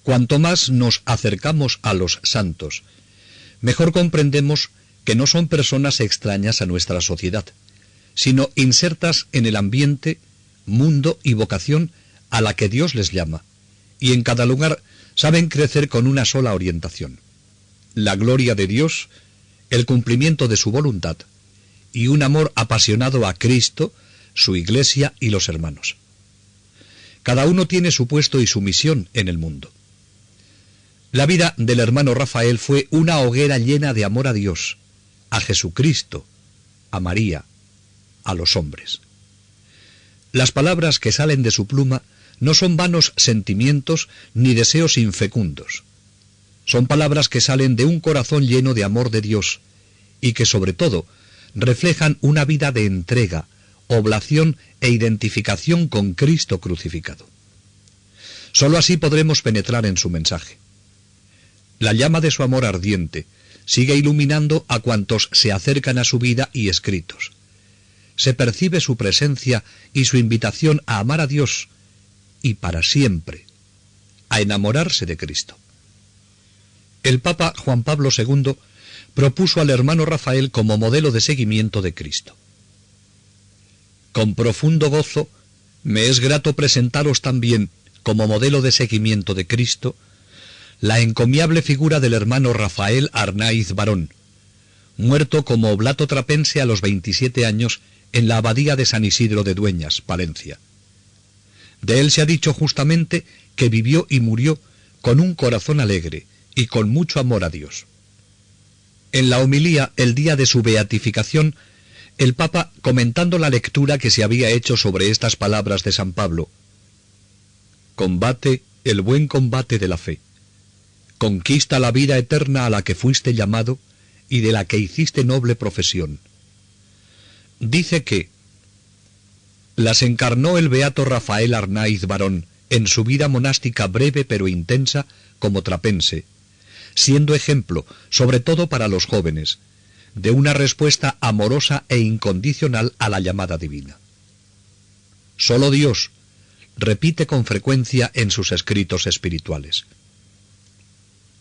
Cuanto más nos acercamos a los santos, mejor comprendemos que no son personas extrañas a nuestra sociedad, sino insertas en el ambiente, mundo y vocación a la que Dios les llama, y en cada lugar saben crecer con una sola orientación: la gloria de Dios, el cumplimiento de su voluntad y un amor apasionado a Cristo, su Iglesia y los hermanos. Cada uno tiene su puesto y su misión en el mundo. La vida del hermano Rafael fue una hoguera llena de amor a Dios, a Jesucristo, a María, a los hombres. Las palabras que salen de su pluma no son vanos sentimientos ni deseos infecundos. Son palabras que salen de un corazón lleno de amor de Dios y que sobre todo reflejan una vida de entrega, oblación e identificación con Cristo crucificado. Sólo así podremos penetrar en su mensaje. La llama de su amor ardiente sigue iluminando a cuantos se acercan a su vida y escritos. Se percibe su presencia y su invitación a amar a Dios y para siempre, a enamorarse de Cristo. El Papa Juan Pablo II propuso al hermano Rafael como modelo de seguimiento de Cristo. Con profundo gozo me es grato presentaros también, como modelo de seguimiento de Cristo, la encomiable figura del hermano Rafael Arnaiz Barón, muerto como oblato trapense a los 27 años en la abadía de San Isidro de Dueñas, Palencia. De él se ha dicho justamente que vivió y murió con un corazón alegre y con mucho amor a Dios. En la homilía, el día de su beatificación, el Papa, comentando la lectura que se había hecho sobre estas palabras de San Pablo: «Combate el buen combate de la fe. Conquista la vida eterna a la que fuiste llamado y de la que hiciste noble profesión». Dice que las encarnó el beato Rafael Arnaiz Barón en su vida monástica breve pero intensa como trapense, siendo ejemplo, sobre todo para los jóvenes, de una respuesta amorosa e incondicional a la llamada divina. Solo Dios, repite con frecuencia en sus escritos espirituales.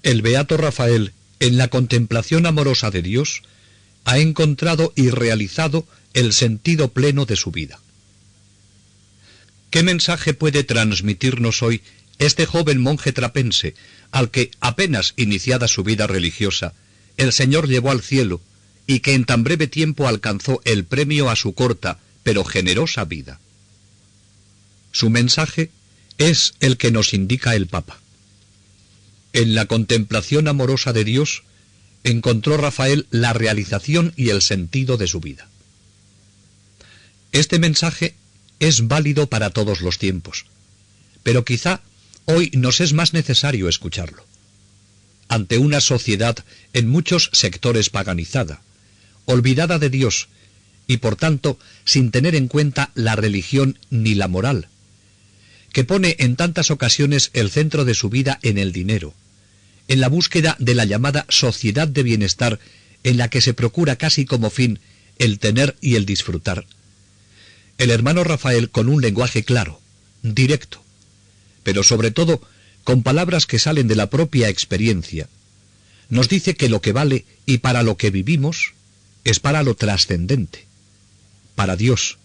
El beato Rafael, en la contemplación amorosa de Dios, ha encontrado y realizado el sentido pleno de su vida. ¿Qué mensaje puede transmitirnos hoy este joven monje trapense, al que, apenas iniciada su vida religiosa, el Señor llevó al cielo y que en tan breve tiempo alcanzó el premio a su corta pero generosa vida? Su mensaje es el que nos indica el Papa. En la contemplación amorosa de Dios encontró Rafael la realización y el sentido de su vida. Este mensaje es válido para todos los tiempos, pero quizá hoy nos es más necesario escucharlo. Ante una sociedad en muchos sectores paganizada, olvidada de Dios y por tanto sin tener en cuenta la religión ni la moral, que pone en tantas ocasiones el centro de su vida en el dinero, en la búsqueda de la llamada sociedad de bienestar en la que se procura casi como fin el tener y el disfrutar. El hermano Rafael, con un lenguaje claro, directo, pero sobre todo con palabras que salen de la propia experiencia, nos dice que lo que vale y para lo que vivimos es para lo trascendente, para Dios,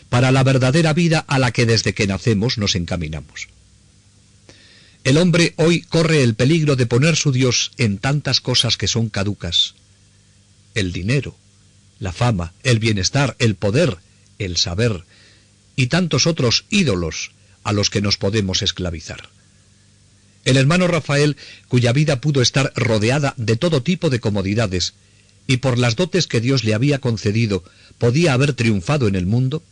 para la verdadera vida a la que desde que nacemos nos encaminamos. El hombre hoy corre el peligro de poner su Dios en tantas cosas que son caducas: el dinero, la fama, el bienestar, el poder, el saber y tantos otros ídolos a los que nos podemos esclavizar. El hermano Rafael, cuya vida pudo estar rodeada de todo tipo de comodidades y por las dotes que Dios le había concedido podía haber triunfado en el mundo,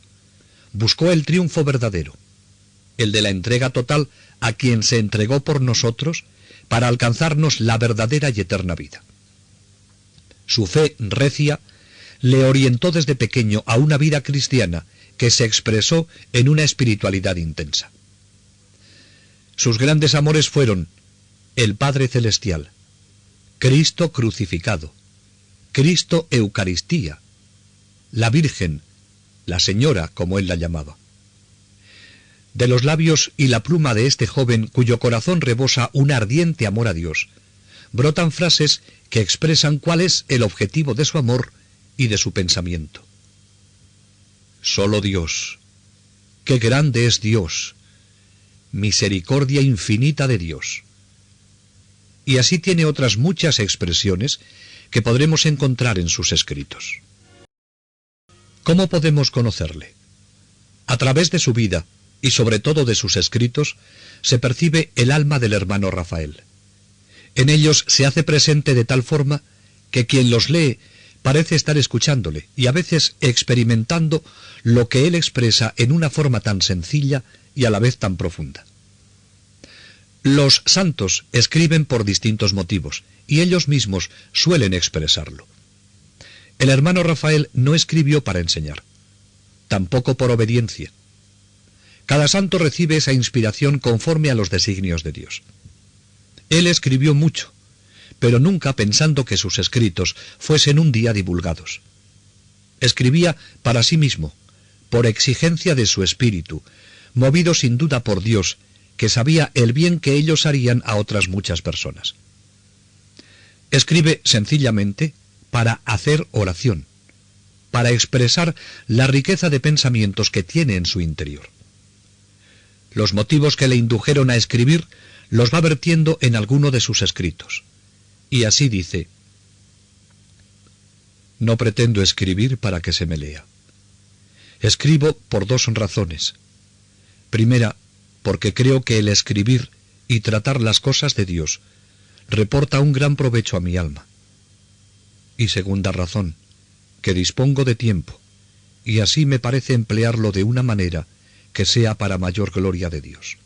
buscó el triunfo verdadero, el de la entrega total a quien se entregó por nosotros para alcanzarnos la verdadera y eterna vida. Su fe recia le orientó desde pequeño a una vida cristiana que se expresó en una espiritualidad intensa. Sus grandes amores fueron el Padre Celestial, Cristo crucificado, Cristo Eucaristía, la Virgen, la Señora, como él la llamaba. De los labios y la pluma de este joven, cuyo corazón rebosa un ardiente amor a Dios, brotan frases que expresan cuál es el objetivo de su amor y de su pensamiento. Solo Dios. ¡Qué grande es Dios! Misericordia infinita de Dios. Y así tiene otras muchas expresiones que podremos encontrar en sus escritos. ¿Cómo podemos conocerle? A través de su vida, y sobre todo de sus escritos, se percibe el alma del hermano Rafael. En ellos se hace presente de tal forma que quien los lee parece estar escuchándole y a veces experimentando lo que él expresa en una forma tan sencilla y a la vez tan profunda. Los santos escriben por distintos motivos y ellos mismos suelen expresarlo. El hermano Rafael no escribió para enseñar, tampoco por obediencia. Cada santo recibe esa inspiración conforme a los designios de Dios. Él escribió mucho, pero nunca pensando que sus escritos fuesen un día divulgados. Escribía para sí mismo, por exigencia de su espíritu, movido sin duda por Dios, que sabía el bien que ellos harían a otras muchas personas. Escribe sencillamente para hacer oración, para expresar la riqueza de pensamientos que tiene en su interior. Los motivos que le indujeron a escribir los va vertiendo en alguno de sus escritos. Y así dice: no pretendo escribir para que se me lea. Escribo por dos razones. Primera, porque creo que el escribir y tratar las cosas de Dios reporta un gran provecho a mi alma. Y segunda razón, que dispongo de tiempo, y así me parece emplearlo de una manera que sea para mayor gloria de Dios.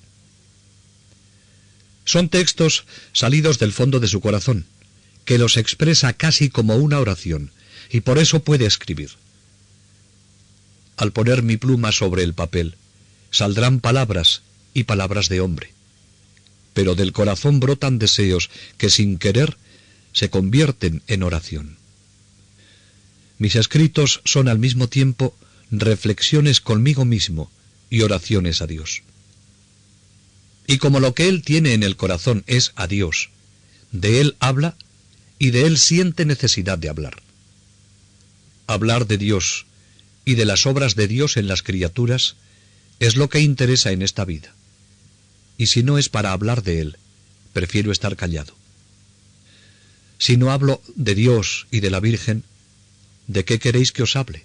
Son textos salidos del fondo de su corazón, que los expresa casi como una oración, y por eso puede escribir. Al poner mi pluma sobre el papel, saldrán palabras y palabras de hombre, pero del corazón brotan deseos que sin querer se convierten en oración. Mis escritos son al mismo tiempo reflexiones conmigo mismo y oraciones a Dios. Y como lo que él tiene en el corazón es a Dios, de él habla y de él siente necesidad de hablar. Hablar de Dios y de las obras de Dios en las criaturas es lo que interesa en esta vida. Y si no es para hablar de él, prefiero estar callado. Si no hablo de Dios y de la Virgen, ¿de qué queréis que os hable?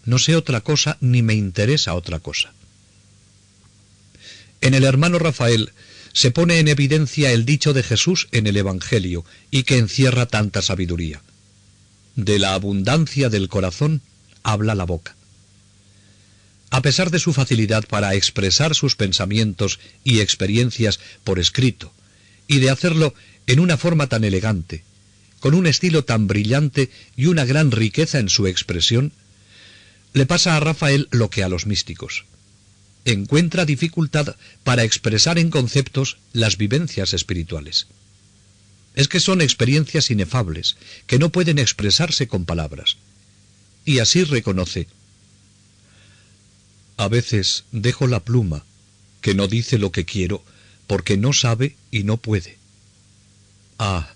No sé otra cosa ni me interesa otra cosa. En el hermano Rafael se pone en evidencia el dicho de Jesús en el Evangelio y que encierra tanta sabiduría. De la abundancia del corazón habla la boca. A pesar de su facilidad para expresar sus pensamientos y experiencias por escrito, y de hacerlo en una forma tan elegante, con un estilo tan brillante y una gran riqueza en su expresión, le pasa a Rafael lo que a los místicos. Encuentra dificultad para expresar en conceptos las vivencias espirituales. Es que son experiencias inefables, que no pueden expresarse con palabras. Y así reconoce: a veces dejo la pluma, que no dice lo que quiero, porque no sabe y no puede. Ah,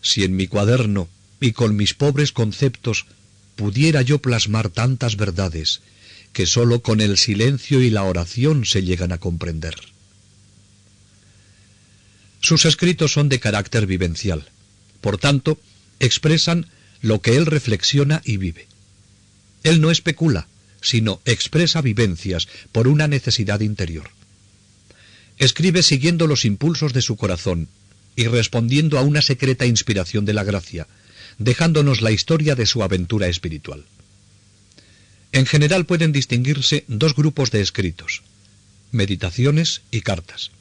si en mi cuaderno y con mis pobres conceptos pudiera yo plasmar tantas verdades que sólo con el silencio y la oración se llegan a comprender. Sus escritos son de carácter vivencial, por tanto, expresan lo que él reflexiona y vive. Él no especula, sino expresa vivencias por una necesidad interior. Escribe siguiendo los impulsos de su corazón y respondiendo a una secreta inspiración de la gracia, dejándonos la historia de su aventura espiritual. En general pueden distinguirse dos grupos de escritos: meditaciones y cartas.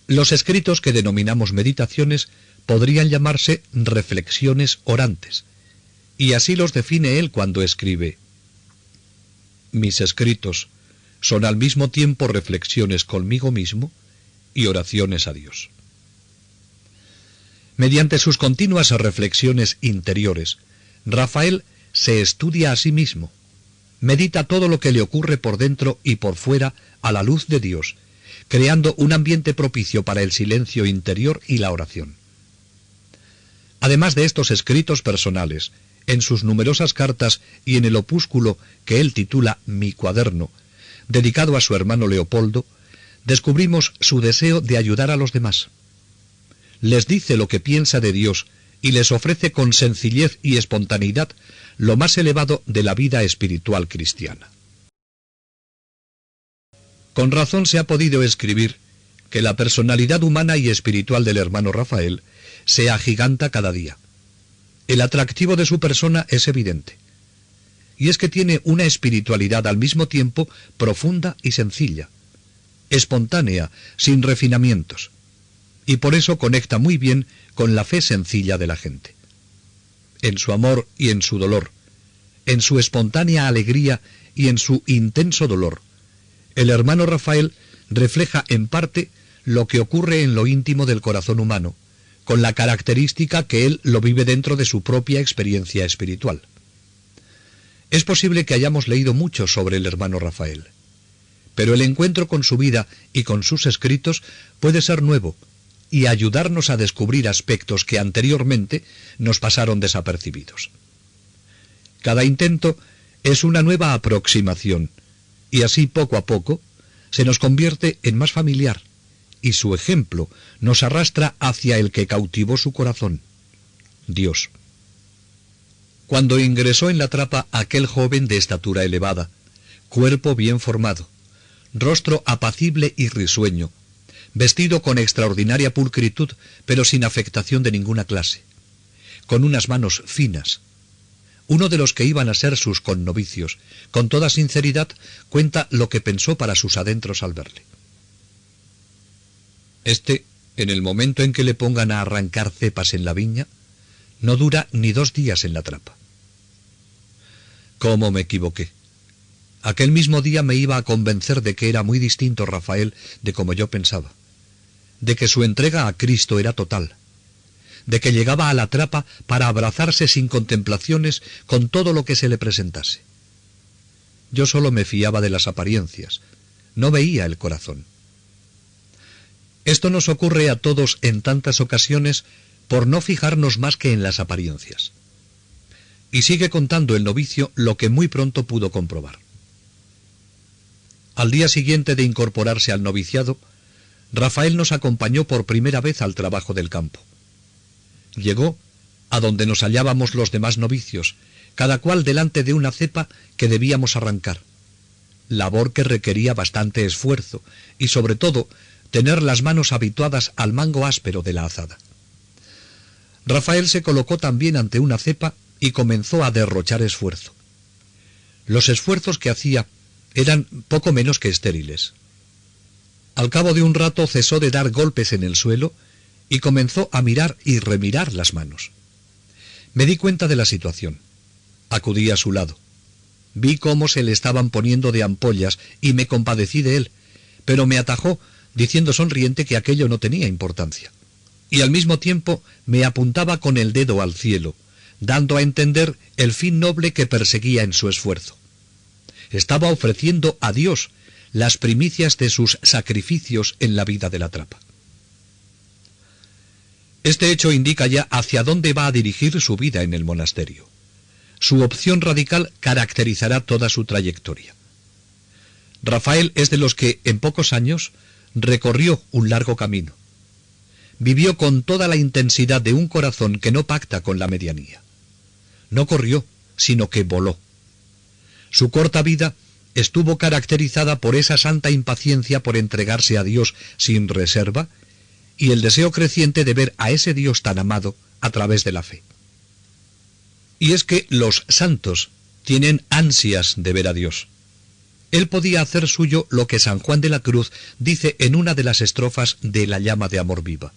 Los escritos que denominamos meditaciones podrían llamarse reflexiones orantes, y así los define él cuando escribe: mis escritos son al mismo tiempo reflexiones conmigo mismo y oraciones a Dios. Mediante sus continuas reflexiones interiores, Rafael se estudia a sí mismo, medita todo lo que le ocurre por dentro y por fuera a la luz de Dios, creando un ambiente propicio para el silencio interior y la oración. Además de estos escritos personales, en sus numerosas cartas y en el opúsculo que él titula Mi cuaderno, dedicado a su hermano Leopoldo, descubrimos su deseo de ayudar a los demás. Les dice lo que piensa de Dios y les ofrece con sencillez y espontaneidad lo más elevado de la vida espiritual cristiana. Con razón se ha podido escribir que la personalidad humana y espiritual del hermano Rafael se agiganta cada día. El atractivo de su persona es evidente. Y es que tiene una espiritualidad al mismo tiempo profunda y sencilla, espontánea, sin refinamientos, y por eso conecta muy bien con la fe sencilla de la gente. En su amor y en su dolor, en su espontánea alegría y en su intenso dolor, el hermano Rafael refleja en parte lo que ocurre en lo íntimo del corazón humano, con la característica que él lo vive dentro de su propia experiencia espiritual. Es posible que hayamos leído mucho sobre el hermano Rafael, pero el encuentro con su vida y con sus escritos puede ser nuevo y ayudarnos a descubrir aspectos que anteriormente nos pasaron desapercibidos. Cada intento es una nueva aproximación, y así poco a poco se nos convierte en más familiar, y su ejemplo nos arrastra hacia el que cautivó su corazón, Dios. Cuando ingresó en la trapa aquel joven de estatura elevada, cuerpo bien formado, rostro apacible y risueño, vestido con extraordinaria pulcritud, pero sin afectación de ninguna clase, con unas manos finas, uno de los que iban a ser sus connovicios, con toda sinceridad, cuenta lo que pensó para sus adentros al verle. Este, en el momento en que le pongan a arrancar cepas en la viña, no dura ni 2 días en la trapa. ¿Cómo me equivoqué? Aquel mismo día me iba a convencer de que era muy distinto Rafael de como yo pensaba, de que su entrega a Cristo era total, de que llegaba a la trapa para abrazarse sin contemplaciones con todo lo que se le presentase. Yo solo me fiaba de las apariencias, no veía el corazón. Esto nos ocurre a todos en tantas ocasiones por no fijarnos más que en las apariencias. Y sigue contando el novicio lo que muy pronto pudo comprobar. Al día siguiente de incorporarse al noviciado, Rafael nos acompañó por primera vez al trabajo del campo. Llegó a donde nos hallábamos los demás novicios, cada cual delante de una cepa que debíamos arrancar, labor que requería bastante esfuerzo y sobre todo tener las manos habituadas al mango áspero de la azada. Rafael se colocó también ante una cepa y comenzó a derrochar esfuerzo. Los esfuerzos que hacía eran poco menos que estériles. Al cabo de un rato cesó de dar golpes en el suelo y comenzó a mirar y remirar las manos. Me di cuenta de la situación. Acudí a su lado. Vi cómo se le estaban poniendo de ampollas y me compadecí de él, pero me atajó diciendo sonriente que aquello no tenía importancia. Y al mismo tiempo me apuntaba con el dedo al cielo, dando a entender el fin noble que perseguía en su esfuerzo. Estaba ofreciendo a Dios las primicias de sus sacrificios en la vida de la trapa. Este hecho indica ya hacia dónde va a dirigir su vida en el monasterio. Su opción radical caracterizará toda su trayectoria. Rafael es de los que, en pocos años, recorrió un largo camino. Vivió con toda la intensidad de un corazón que no pacta con la medianía. No corrió, sino que voló. Su corta vida estuvo caracterizada por esa santa impaciencia por entregarse a Dios sin reserva y el deseo creciente de ver a ese Dios tan amado a través de la fe. Y es que los santos tienen ansias de ver a Dios. Él podía hacer suyo lo que San Juan de la Cruz dice en una de las estrofas de La llama de amor viva.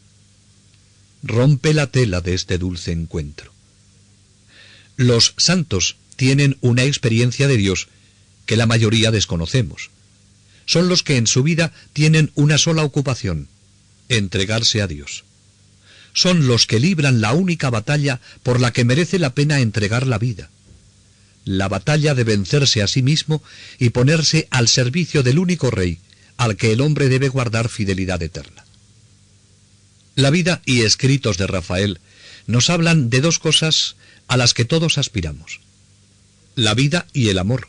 Rompe la tela de este dulce encuentro. Los santos tienen una experiencia de Dios que la mayoría desconocemos. Son los que en su vida tienen una sola ocupación, entregarse a Dios. Son los que libran la única batalla por la que merece la pena entregar la vida. la batalla de vencerse a sí mismo y ponerse al servicio del único rey al que el hombre debe guardar fidelidad eterna. La vida y escritos de Rafael nos hablan de dos cosas a las que todos aspiramos: la vida y el amor,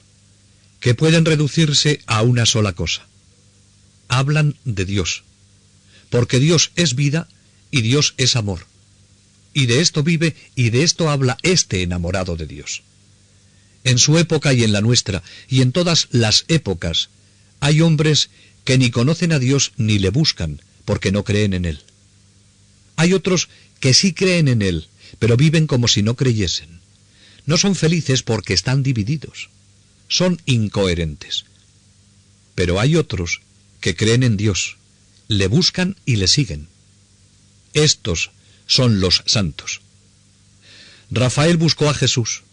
que pueden reducirse a una sola cosa. Hablan de Dios, porque Dios es vida y Dios es amor, y de esto vive y de esto habla este enamorado de Dios. En su época y en la nuestra, y en todas las épocas, hay hombres que ni conocen a Dios ni le buscan, porque no creen en Él. Hay otros que sí creen en Él, pero viven como si no creyesen. No son felices porque están divididos. Son incoherentes. Pero hay otros que creen en Dios, le buscan y le siguen. Estos son los santos. Rafael buscó a Jesús,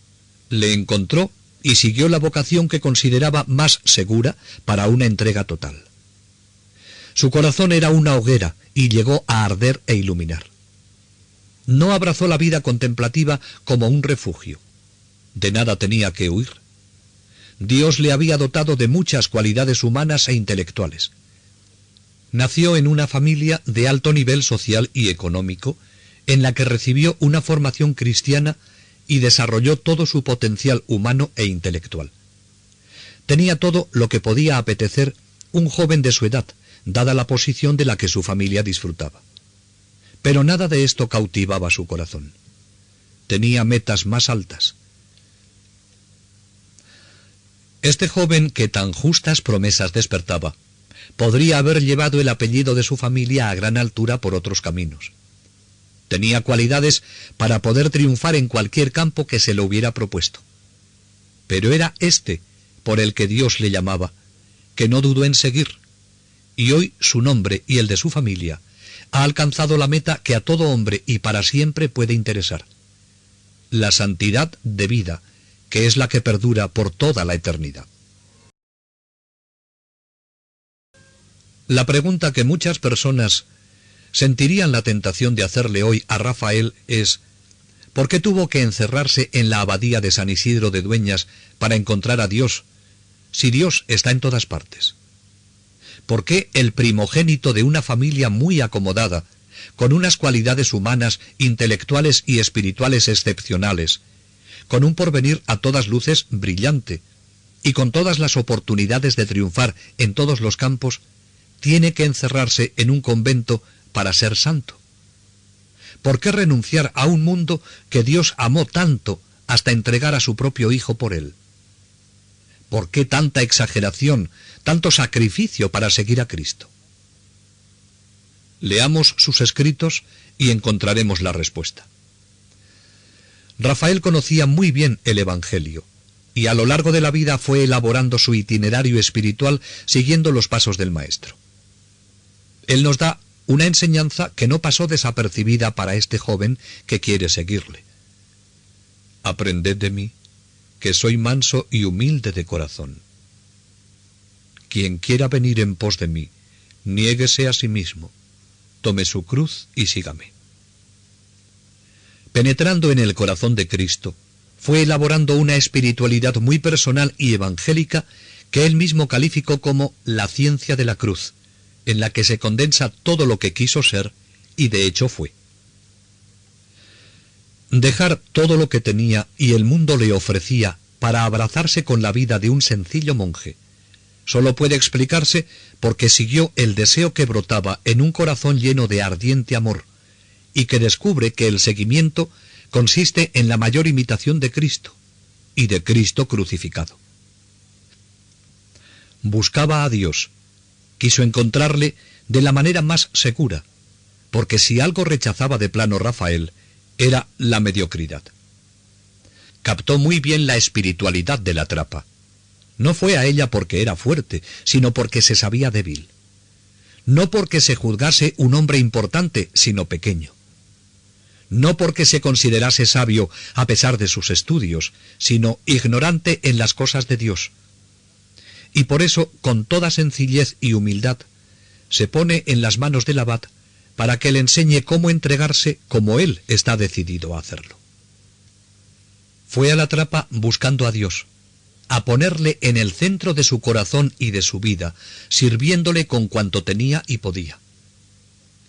le encontró y siguió la vocación que consideraba más segura para una entrega total. Su corazón era una hoguera y llegó a arder e iluminar. No abrazó la vida contemplativa como un refugio. De nada tenía que huir. Dios le había dotado de muchas cualidades humanas e intelectuales. Nació en una familia de alto nivel social y económico, en la que recibió una formación cristiana y desarrolló todo su potencial humano e intelectual. Tenía todo lo que podía apetecer un joven de su edad, dada la posición de la que su familia disfrutaba. Pero nada de esto cautivaba su corazón. Tenía metas más altas. Este joven que tan justas promesas despertaba, podría haber llevado el apellido de su familia a gran altura por otros caminos. Tenía cualidades para poder triunfar en cualquier campo que se le hubiera propuesto. Pero era este por el que Dios le llamaba, que no dudó en seguir, y hoy su nombre y el de su familia ha alcanzado la meta que a todo hombre y para siempre puede interesar: la santidad de vida, que es la que perdura por toda la eternidad. La pregunta que muchas personas sentirían la tentación de hacerle hoy a Rafael es: ¿por qué tuvo que encerrarse en la abadía de San Isidro de Dueñas para encontrar a Dios, si Dios está en todas partes? ¿Por qué el primogénito de una familia muy acomodada, con unas cualidades humanas, intelectuales y espirituales excepcionales, con un porvenir a todas luces brillante, y con todas las oportunidades de triunfar en todos los campos, tiene que encerrarse en un convento para ser santo? ¿Por qué renunciar a un mundo que Dios amó tanto hasta entregar a su propio Hijo por él? ¿Por qué tanta exageración, tanto sacrificio para seguir a Cristo? Leamos sus escritos y encontraremos la respuesta. Rafael conocía muy bien el Evangelio, y a lo largo de la vida fue elaborando su itinerario espiritual siguiendo los pasos del Maestro. Él nos da una enseñanza que no pasó desapercibida para este joven que quiere seguirle. Aprended de mí, que soy manso y humilde de corazón. Quien quiera venir en pos de mí, niéguese a sí mismo, tome su cruz y sígame. Penetrando en el corazón de Cristo, fue elaborando una espiritualidad muy personal y evangélica que él mismo calificó como la ciencia de la cruz, en la que se condensa todo lo que quiso ser y de hecho fue. Dejar todo lo que tenía y el mundo le ofrecía para abrazarse con la vida de un sencillo monje solo puede explicarse porque siguió el deseo que brotaba en un corazón lleno de ardiente amor y que descubre que el seguimiento consiste en la mayor imitación de Cristo y de Cristo crucificado. Buscaba a Dios, quiso encontrarle de la manera más segura, porque si algo rechazaba de plano Rafael, era la mediocridad. Captó muy bien la espiritualidad de la trapa. No fue a ella porque era fuerte, sino porque se sabía débil. No porque se juzgase un hombre importante, sino pequeño. No porque se considerase sabio a pesar de sus estudios, sino ignorante en las cosas de Dios. Y por eso, con toda sencillez y humildad, se pone en las manos del abad para que le enseñe cómo entregarse como él está decidido a hacerlo. Fue a la trapa buscando a Dios, a ponerle en el centro de su corazón y de su vida, sirviéndole con cuanto tenía y podía.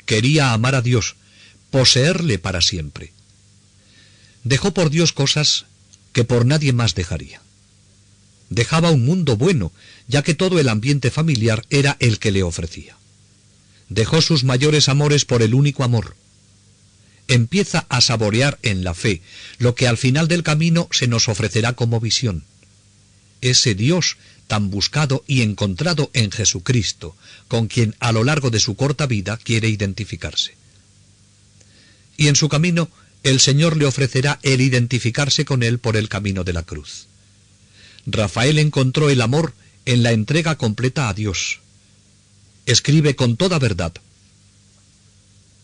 Quería amar a Dios, poseerle para siempre. Dejó por Dios cosas que por nadie más dejaría. Dejaba un mundo bueno, ya que todo el ambiente familiar era el que le ofrecía. Dejó sus mayores amores por el único amor. Empieza a saborear en la fe lo que al final del camino se nos ofrecerá como visión. Ese Dios tan buscado y encontrado en Jesucristo, con quien a lo largo de su corta vida quiere identificarse. Y en su camino, el Señor le ofrecerá el identificarse con él por el camino de la cruz. Rafael encontró el amor en la entrega completa a Dios. Escribe con toda verdad: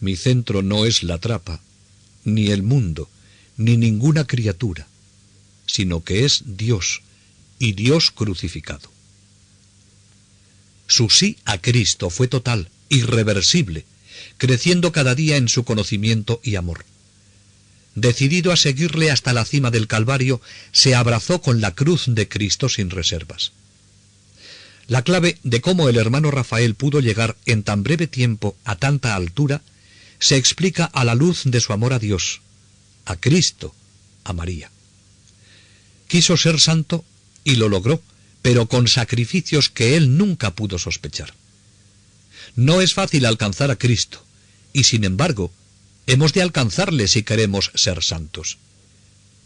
mi centro no es la trapa, ni el mundo, ni ninguna criatura, sino que es Dios, y Dios crucificado. Su sí a Cristo fue total, irreversible, creciendo cada día en su conocimiento y amor. Decidido a seguirle hasta la cima del Calvario, se abrazó con la cruz de Cristo sin reservas. La clave de cómo el hermano Rafael pudo llegar en tan breve tiempo a tanta altura se explica a la luz de su amor a Dios, a Cristo, a María. Quiso ser santo y lo logró, pero con sacrificios que él nunca pudo sospechar. No es fácil alcanzar a Cristo, y sin embargo, hemos de alcanzarle si queremos ser santos.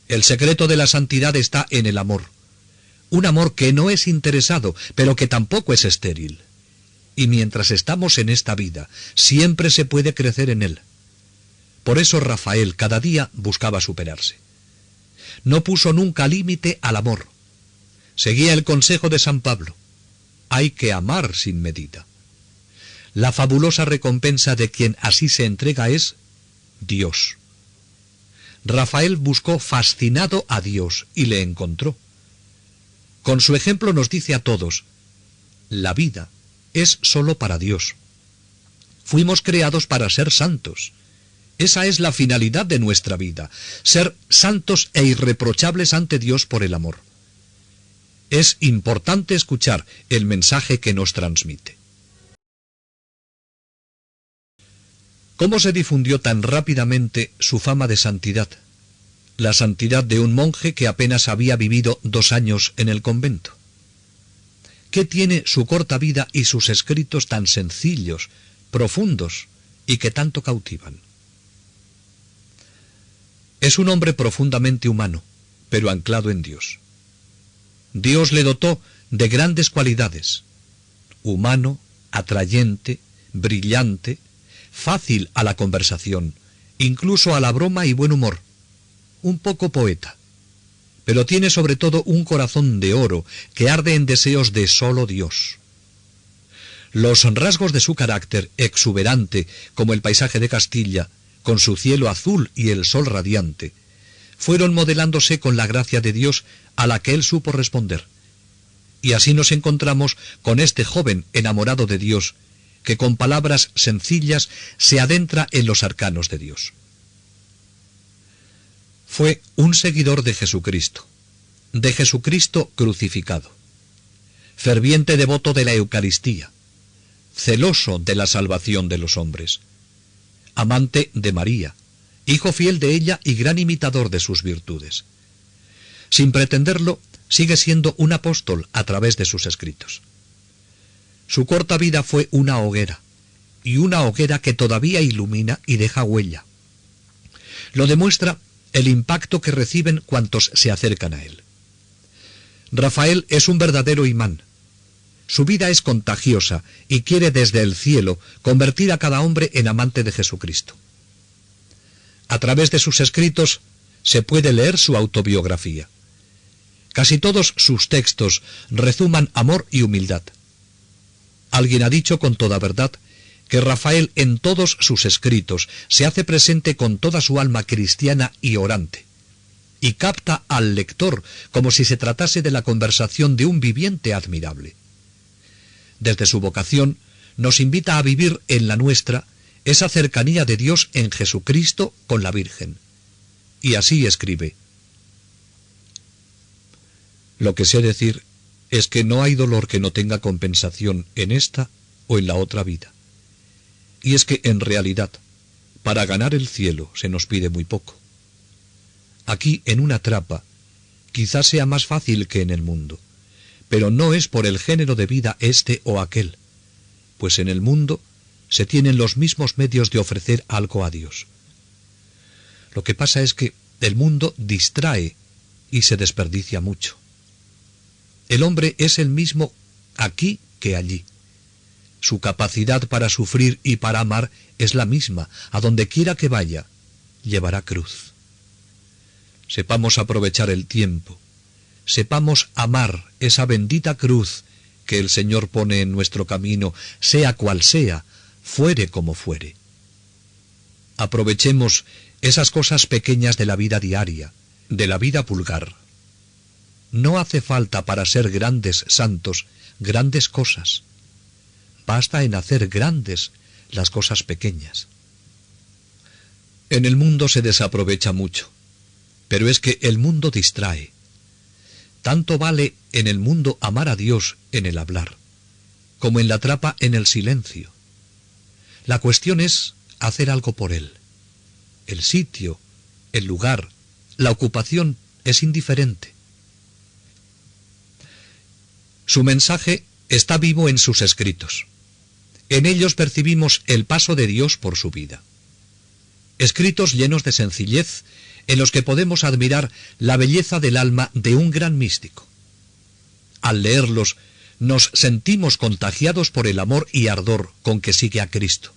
El secreto de la santidad está en el amor. Un amor que no es interesado, pero que tampoco es estéril. Y mientras estamos en esta vida, siempre se puede crecer en él. Por eso Rafael cada día buscaba superarse. No puso nunca límite al amor. Seguía el consejo de San Pablo: hay que amar sin medida. La fabulosa recompensa de quien así se entrega es Dios. Rafael buscó fascinado a Dios y le encontró. Con su ejemplo nos dice a todos: la vida es sólo para Dios. Fuimos creados para ser santos. Esa es la finalidad de nuestra vida, ser santos e irreprochables ante Dios por el amor. Es importante escuchar el mensaje que nos transmite. ¿Cómo se difundió tan rápidamente su fama de santidad? La santidad de un monje que apenas había vivido 2 años en el convento. ¿Qué tiene su corta vida y sus escritos tan sencillos, profundos y que tanto cautivan? Es un hombre profundamente humano, pero anclado en Dios. Dios le dotó de grandes cualidades: humano, atrayente, brillante, fácil a la conversación, incluso a la broma y buen humor, un poco poeta. Pero tiene sobre todo un corazón de oro que arde en deseos de solo Dios. Los rasgos de su carácter, exuberante como el paisaje de Castilla, con su cielo azul y el sol radiante, fueron modelándose con la gracia de Dios a la que él supo responder. Y así nos encontramos con este joven enamorado de Dios, que con palabras sencillas se adentra en los arcanos de Dios. Fue un seguidor de Jesucristo crucificado, ferviente devoto de la Eucaristía, celoso de la salvación de los hombres, amante de María, hijo fiel de ella y gran imitador de sus virtudes. Sin pretenderlo, sigue siendo un apóstol a través de sus escritos. Su corta vida fue una hoguera, y una hoguera que todavía ilumina y deja huella. Lo demuestra el impacto que reciben cuantos se acercan a él. Rafael es un verdadero imán. Su vida es contagiosa y quiere desde el cielo convertir a cada hombre en amante de Jesucristo. A través de sus escritos se puede leer su autobiografía. Casi todos sus textos rezuman amor y humildad. Alguien ha dicho con toda verdad que Rafael en todos sus escritos se hace presente con toda su alma cristiana y orante, y capta al lector como si se tratase de la conversación de un viviente admirable. Desde su vocación nos invita a vivir en la nuestra esa cercanía de Dios en Jesucristo con la Virgen. Y así escribe: Lo que sé decir es que no hay dolor que no tenga compensación en esta o en la otra vida. Y es que, en realidad, para ganar el cielo se nos pide muy poco. Aquí, en una trapa, quizás sea más fácil que en el mundo, pero no es por el género de vida este o aquel, pues en el mundo se tienen los mismos medios de ofrecer algo a Dios. Lo que pasa es que el mundo distrae y se desperdicia mucho. El hombre es el mismo aquí que allí. Su capacidad para sufrir y para amar es la misma. A donde quiera que vaya, llevará cruz. Sepamos aprovechar el tiempo. Sepamos amar esa bendita cruz que el Señor pone en nuestro camino, sea cual sea, fuere como fuere. Aprovechemos esas cosas pequeñas de la vida diaria, de la vida vulgar. No hace falta para ser grandes santos, grandes cosas. Basta en hacer grandes las cosas pequeñas. En el mundo se desaprovecha mucho, pero es que el mundo distrae. Tanto vale en el mundo amar a Dios en el hablar, como en la trapa en el silencio. La cuestión es hacer algo por Él. El sitio, el lugar, la ocupación es indiferente. Su mensaje está vivo en sus escritos. En ellos percibimos el paso de Dios por su vida. Escritos llenos de sencillez, en los que podemos admirar la belleza del alma de un gran místico. Al leerlos, nos sentimos contagiados por el amor y ardor con que sigue a Cristo.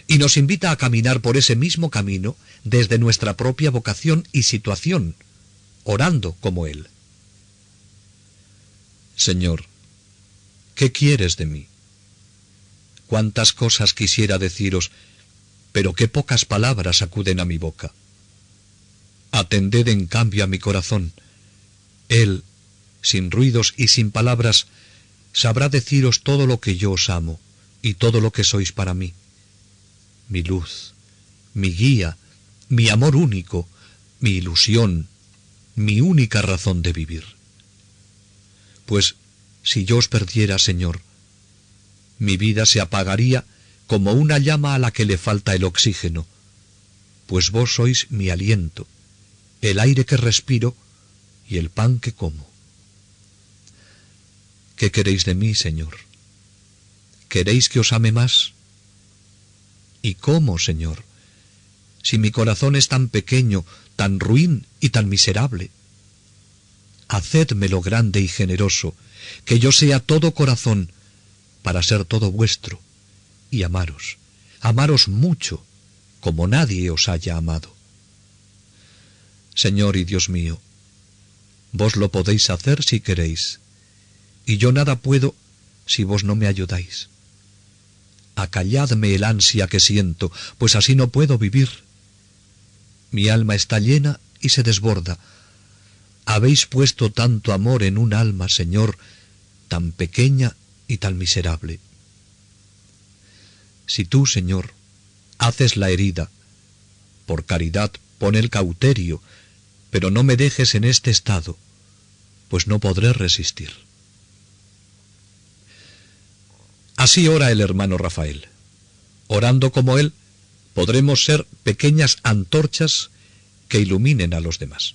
Y nos invita a caminar por ese mismo camino desde nuestra propia vocación y situación, orando como Él. Señor, ¿qué quieres de mí? Cuántas cosas quisiera deciros, pero qué pocas palabras acuden a mi boca. Atended en cambio a mi corazón. Él, sin ruidos y sin palabras, sabrá deciros todo lo que yo os amo y todo lo que sois para mí. Mi luz, mi guía, mi amor único, mi ilusión, mi única razón de vivir. Pues si yo os perdiera, Señor, mi vida se apagaría como una llama a la que le falta el oxígeno, pues vos sois mi aliento, el aire que respiro y el pan que como. ¿Qué queréis de mí, Señor? ¿Queréis que os ame más? ¿Y cómo, Señor? Si mi corazón es tan pequeño, tan ruin y tan miserable. Hacédmelo grande y generoso, que yo sea todo corazón, para ser todo vuestro, y amaros mucho, como nadie os haya amado. Señor y Dios mío, vos lo podéis hacer si queréis, y yo nada puedo si vos no me ayudáis. Acalladme el ansia que siento, pues así no puedo vivir. Mi alma está llena y se desborda. Habéis puesto tanto amor en un alma, Señor, tan pequeña y tan miserable. Si tú, Señor, haces la herida, por caridad pon el cauterio, pero no me dejes en este estado, pues no podré resistir. Así ora el hermano Rafael. Orando como él, podremos ser pequeñas antorchas que iluminen a los demás.